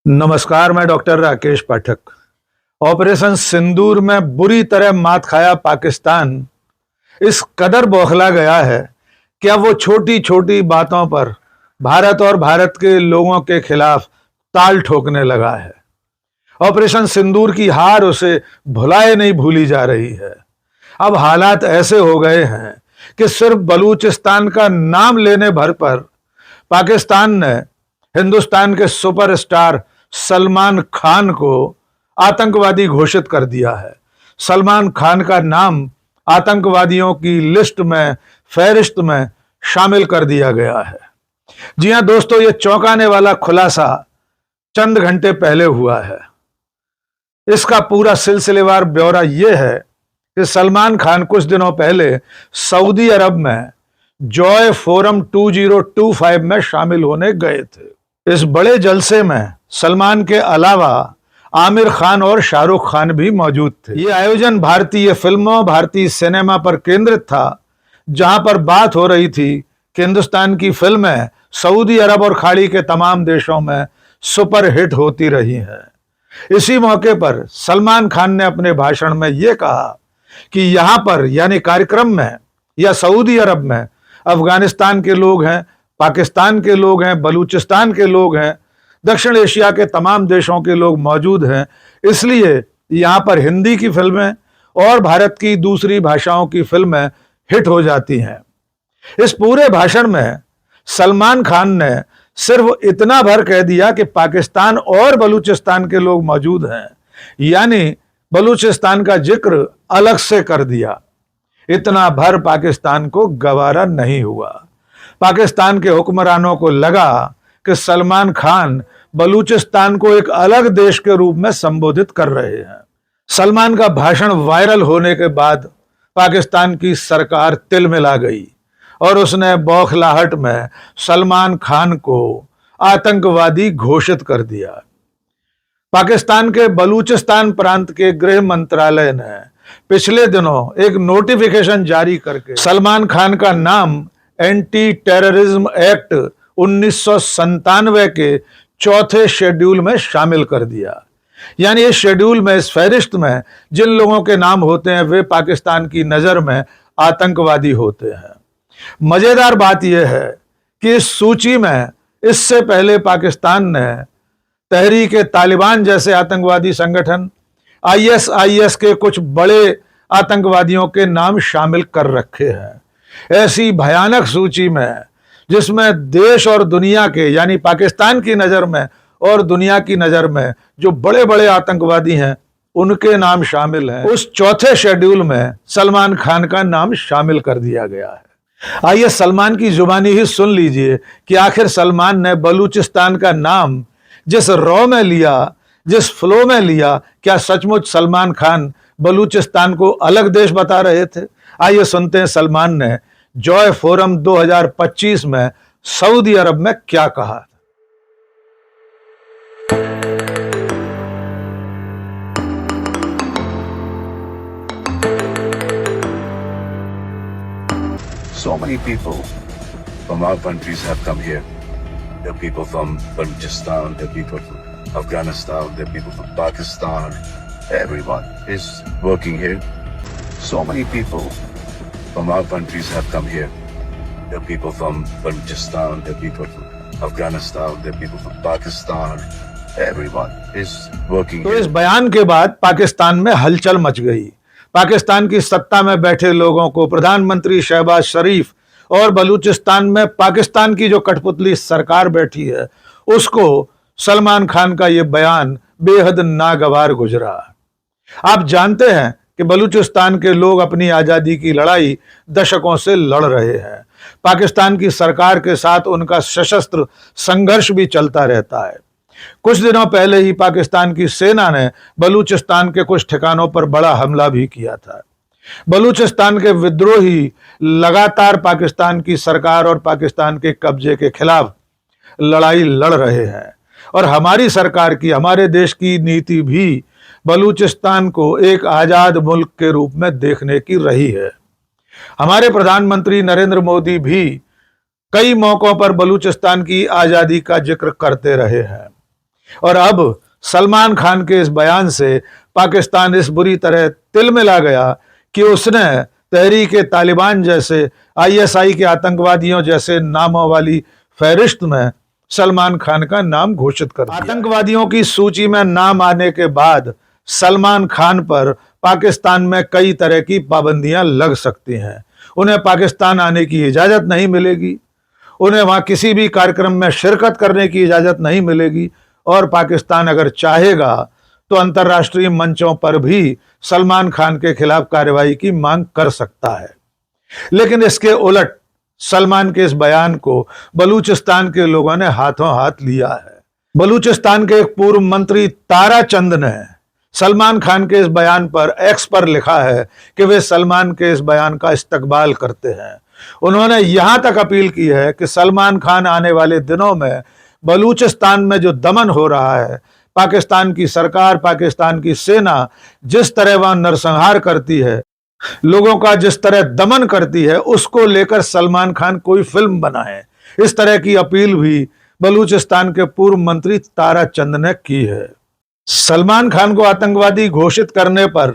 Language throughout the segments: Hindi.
नमस्कार, मैं डॉक्टर राकेश पाठक। ऑपरेशन सिंदूर में बुरी तरह मात खाया पाकिस्तान इस कदर बौखला गया है कि अब वो छोटी छोटी बातों पर भारत और भारत के लोगों के खिलाफ ताल ठोकने लगा है। ऑपरेशन सिंदूर की हार उसे भुलाए नहीं भूली जा रही है। अब हालात ऐसे हो गए हैं कि सिर्फ बलूचिस्तान का नाम लेने भर पर पाकिस्तान ने हिंदुस्तान के सुपरस्टार सलमान खान को आतंकवादी घोषित कर दिया है। सलमान खान का नाम आतंकवादियों की लिस्ट में, फहरिस्त में शामिल कर दिया गया है। जी हां दोस्तों, यह चौंकाने वाला खुलासा चंद घंटे पहले हुआ है। इसका पूरा सिलसिलेवार ब्यौरा यह है कि सलमान खान कुछ दिनों पहले सऊदी अरब में जॉय फोरम 2025 में शामिल होने गए थे। इस बड़े जलसे में सलमान के अलावा आमिर खान और शाहरुख खान भी मौजूद थे। ये आयोजन भारतीय फिल्मों, भारतीय सिनेमा पर केंद्रित था, जहां पर बात हो रही थी कि हिंदुस्तान की फिल्में सऊदी अरब और खाड़ी के तमाम देशों में सुपरहिट होती रही हैं। इसी मौके पर सलमान खान ने अपने भाषण में यह कहा कि यहां पर यानी कार्यक्रम में या सऊदी अरब में अफगानिस्तान के लोग हैं, पाकिस्तान के लोग हैं, बलूचिस्तान के लोग हैं, दक्षिण एशिया के तमाम देशों के लोग मौजूद हैं। इसलिए यहाँ पर हिंदी की फिल्में और भारत की दूसरी भाषाओं की फिल्में हिट हो जाती हैं। इस पूरे भाषण में सलमान खान ने सिर्फ इतना भर कह दिया कि पाकिस्तान और बलूचिस्तान के लोग मौजूद हैं, यानी बलूचिस्तान का जिक्र अलग से कर दिया। इतना भर पाकिस्तान को गवारा नहीं हुआ। पाकिस्तान के हुक्मरानों को लगा कि सलमान खान बलूचिस्तान को एक अलग देश के रूप में संबोधित कर रहे हैं। सलमान का भाषण वायरल होने के बाद पाकिस्तान की सरकार तिलमिला गई और उसने बौखलाहट में सलमान खान को आतंकवादी घोषित कर दिया। पाकिस्तान के बलूचिस्तान प्रांत के गृह मंत्रालय ने पिछले दिनों एक नोटिफिकेशन जारी करके सलमान खान का नाम एंटी टेररिज्म एक्ट 1997 के चौथे शेड्यूल में शामिल कर दिया। यानी इस शेड्यूल में, इस फहरिस्त में जिन लोगों के नाम होते हैं वे पाकिस्तान की नजर में आतंकवादी होते हैं। मजेदार बात यह है कि इस सूची में इससे पहले पाकिस्तान ने तहरीक-ए-तालिबान जैसे आतंकवादी संगठन, ISIS के कुछ बड़े आतंकवादियों के नाम शामिल कर रखे हैं। ऐसी भयानक सूची में जिसमें देश और दुनिया के यानी पाकिस्तान की नज़र में और दुनिया की नज़र में जो बड़े बड़े आतंकवादी हैं उनके नाम शामिल हैं, उस चौथे शेड्यूल में सलमान खान का नाम शामिल कर दिया गया है। आइए सलमान की जुबानी ही सुन लीजिए कि आखिर सलमान ने बलूचिस्तान का नाम जिस रॉ में लिया, जिस फ्लो में लिया, क्या सचमुच सलमान खान बलूचिस्तान को अलग देश बता रहे थे? आइए सुनते हैं सलमान ने जॉय फोरम 2025 में सऊदी अरब में क्या कहा। So many people from our countries have come here. There are people from Balochistan, there are people from Afghanistan, there are people from Pakistan. Everyone is working here. So many people from our countries have come here. There are people from Balochistan, there are people from Afghanistan, there are people from Pakistan. Everyone is working तो here. इस बयान के बाद पाकिस्तान में हलचल मच गई। पाकिस्तान की सत्ता में बैठे लोगों को, प्रधानमंत्री शहबाज शरीफ और बलूचिस्तान में पाकिस्तान की जो कठपुतली सरकार बैठी है उसको सलमान खान का ये बयान बेहद नागवार गुजरा। आप जानते हैं कि बलूचिस्तान के लोग अपनी आज़ादी की लड़ाई दशकों से लड़ रहे हैं। पाकिस्तान की सरकार के साथ उनका सशस्त्र संघर्ष भी चलता रहता है। कुछ दिनों पहले ही पाकिस्तान की सेना ने बलूचिस्तान के कुछ ठिकानों पर बड़ा हमला भी किया था। बलूचिस्तान के विद्रोही लगातार पाकिस्तान की सरकार और पाकिस्तान के कब्जे के खिलाफ लड़ाई लड़ रहे हैं और हमारी सरकार की, हमारे देश की नीति भी बलूचिस्तान को एक आज़ाद मुल्क के रूप में देखने की रही है। हमारे प्रधानमंत्री नरेंद्र मोदी भी कई मौकों पर बलूचिस्तान की आज़ादी का जिक्र करते रहे हैं। और अब सलमान खान के इस बयान से पाकिस्तान इस बुरी तरह तिलमिला गया कि उसने तहरीक-ए-तालिबान जैसे आईएसआई के आतंकवादियों जैसे नामों वाली फहरिस्त में सलमान खान का नाम घोषित कर दिया। आतंकवादियों की सूची में नाम आने के बाद सलमान खान पर पाकिस्तान में कई तरह की पाबंदियां लग सकती हैं। उन्हें पाकिस्तान आने की इजाजत नहीं मिलेगी, उन्हें वहां किसी भी कार्यक्रम में शिरकत करने की इजाजत नहीं मिलेगी और पाकिस्तान अगर चाहेगा तो अंतर्राष्ट्रीय मंचों पर भी सलमान खान के खिलाफ कार्रवाई की मांग कर सकता है। लेकिन इसके उलट सलमान के इस बयान को बलूचिस्तान के लोगों ने हाथों हाथ लिया है। बलूचिस्तान के एक पूर्व मंत्री तारा चंद ने सलमान खान के इस बयान पर एक्स पर लिखा है कि वे सलमान के इस बयान का इस्तकबाल करते हैं। उन्होंने यहां तक अपील की है कि सलमान खान आने वाले दिनों में बलूचिस्तान में जो दमन हो रहा है, पाकिस्तान की सरकार, पाकिस्तान की सेना जिस तरह वहां नरसंहार करती है, लोगों का जिस तरह दमन करती है, उसको लेकर सलमान खान कोई फिल्म बनाए। इस तरह की अपील भी बलूचिस्तान के पूर्व मंत्री तारा चंद ने की है। सलमान खान को आतंकवादी घोषित करने पर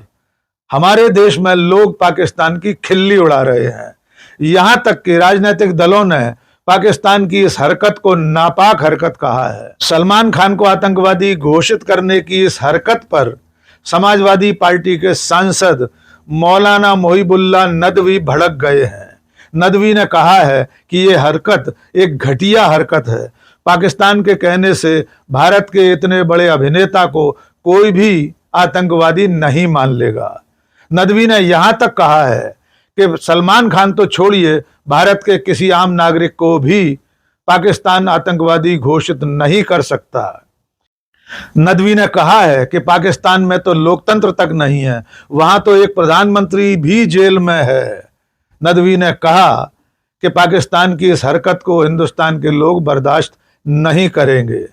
हमारे देश में लोग पाकिस्तान की खिल्ली उड़ा रहे हैं। यहां तक कि राजनीतिक दलों ने पाकिस्तान की इस हरकत को नापाक हरकत कहा है। सलमान खान को आतंकवादी घोषित करने की इस हरकत पर समाजवादी पार्टी के सांसद मौलाना मोहिबुल्लाह नदवी भड़क गए हैं। नदवी ने कहा है कि यह हरकत एक घटिया हरकत है। पाकिस्तान के कहने से भारत के इतने बड़े अभिनेता को कोई भी आतंकवादी नहीं मान लेगा। नदवी ने यहां तक कहा है कि सलमान खान तो छोड़िए, भारत के किसी आम नागरिक को भी पाकिस्तान आतंकवादी घोषित नहीं कर सकता। नदवी ने कहा है कि पाकिस्तान में तो लोकतंत्र तक नहीं है, वहां तो एक प्रधानमंत्री भी जेल में है। नदवी ने कहा कि पाकिस्तान की इस हरकत को हिंदुस्तान के लोग बर्दाश्त नहीं करेंगे।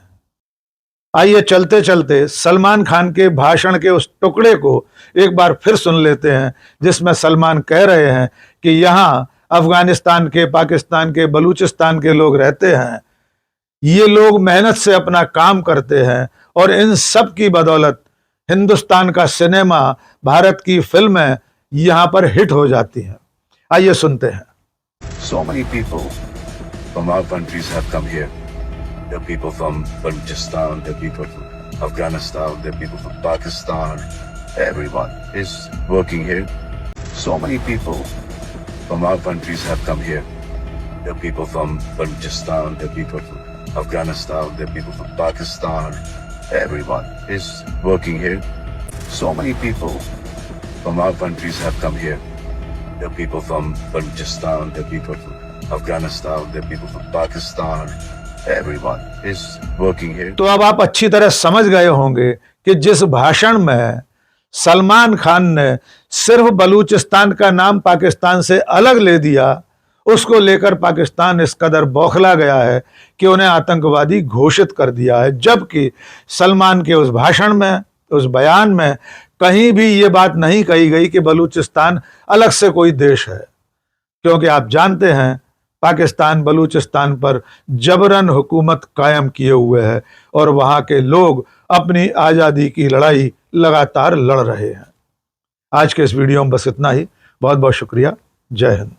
आइए चलते चलते सलमान खान के भाषण के उस टुकड़े को एक बार फिर सुन लेते हैं जिसमें सलमान कह रहे हैं कि यहाँ अफगानिस्तान के, पाकिस्तान के, बलूचिस्तान के लोग रहते हैं। ये लोग मेहनत से अपना काम करते हैं और इन सब की बदौलत हिंदुस्तान का सिनेमा, भारत की फिल्में यहाँ पर हिट हो जाती हैं। आइए सुनते हैं। So many people from our countries have come here. There are people from Balochistan, there are people from Afghanistan, there are people from Pakistan. Everyone is working here. So many people from our countries have come here. There are people from Balochistan, there are people from Afghanistan, there are people from Pakistan. Everyone is working here. So many people from our countries have come here. There are people from Balochistan, there are people from Afghanistan, there are people from Pakistan. Everyone is working here. तो अब आप अच्छी तरह समझ गए होंगे कि जिस भाषण में सलमान खान ने सिर्फ बलूचिस्तान का नाम पाकिस्तान से अलग ले दिया, उसको लेकर पाकिस्तान इस कदर बौखला गया है कि उन्हें आतंकवादी घोषित कर दिया है। जबकि सलमान के उस भाषण में, उस बयान में कहीं भी ये बात नहीं कही गई कि बलूचिस्तान अलग से कोई देश है, क्योंकि आप जानते हैं पाकिस्तान बलूचिस्तान पर जबरन हुकूमत कायम किए हुए है और वहां के लोग अपनी आज़ादी की लड़ाई लगातार लड़ रहे हैं। आज के इस वीडियो में बस इतना ही। बहुत बहुत शुक्रिया। जय हिंद।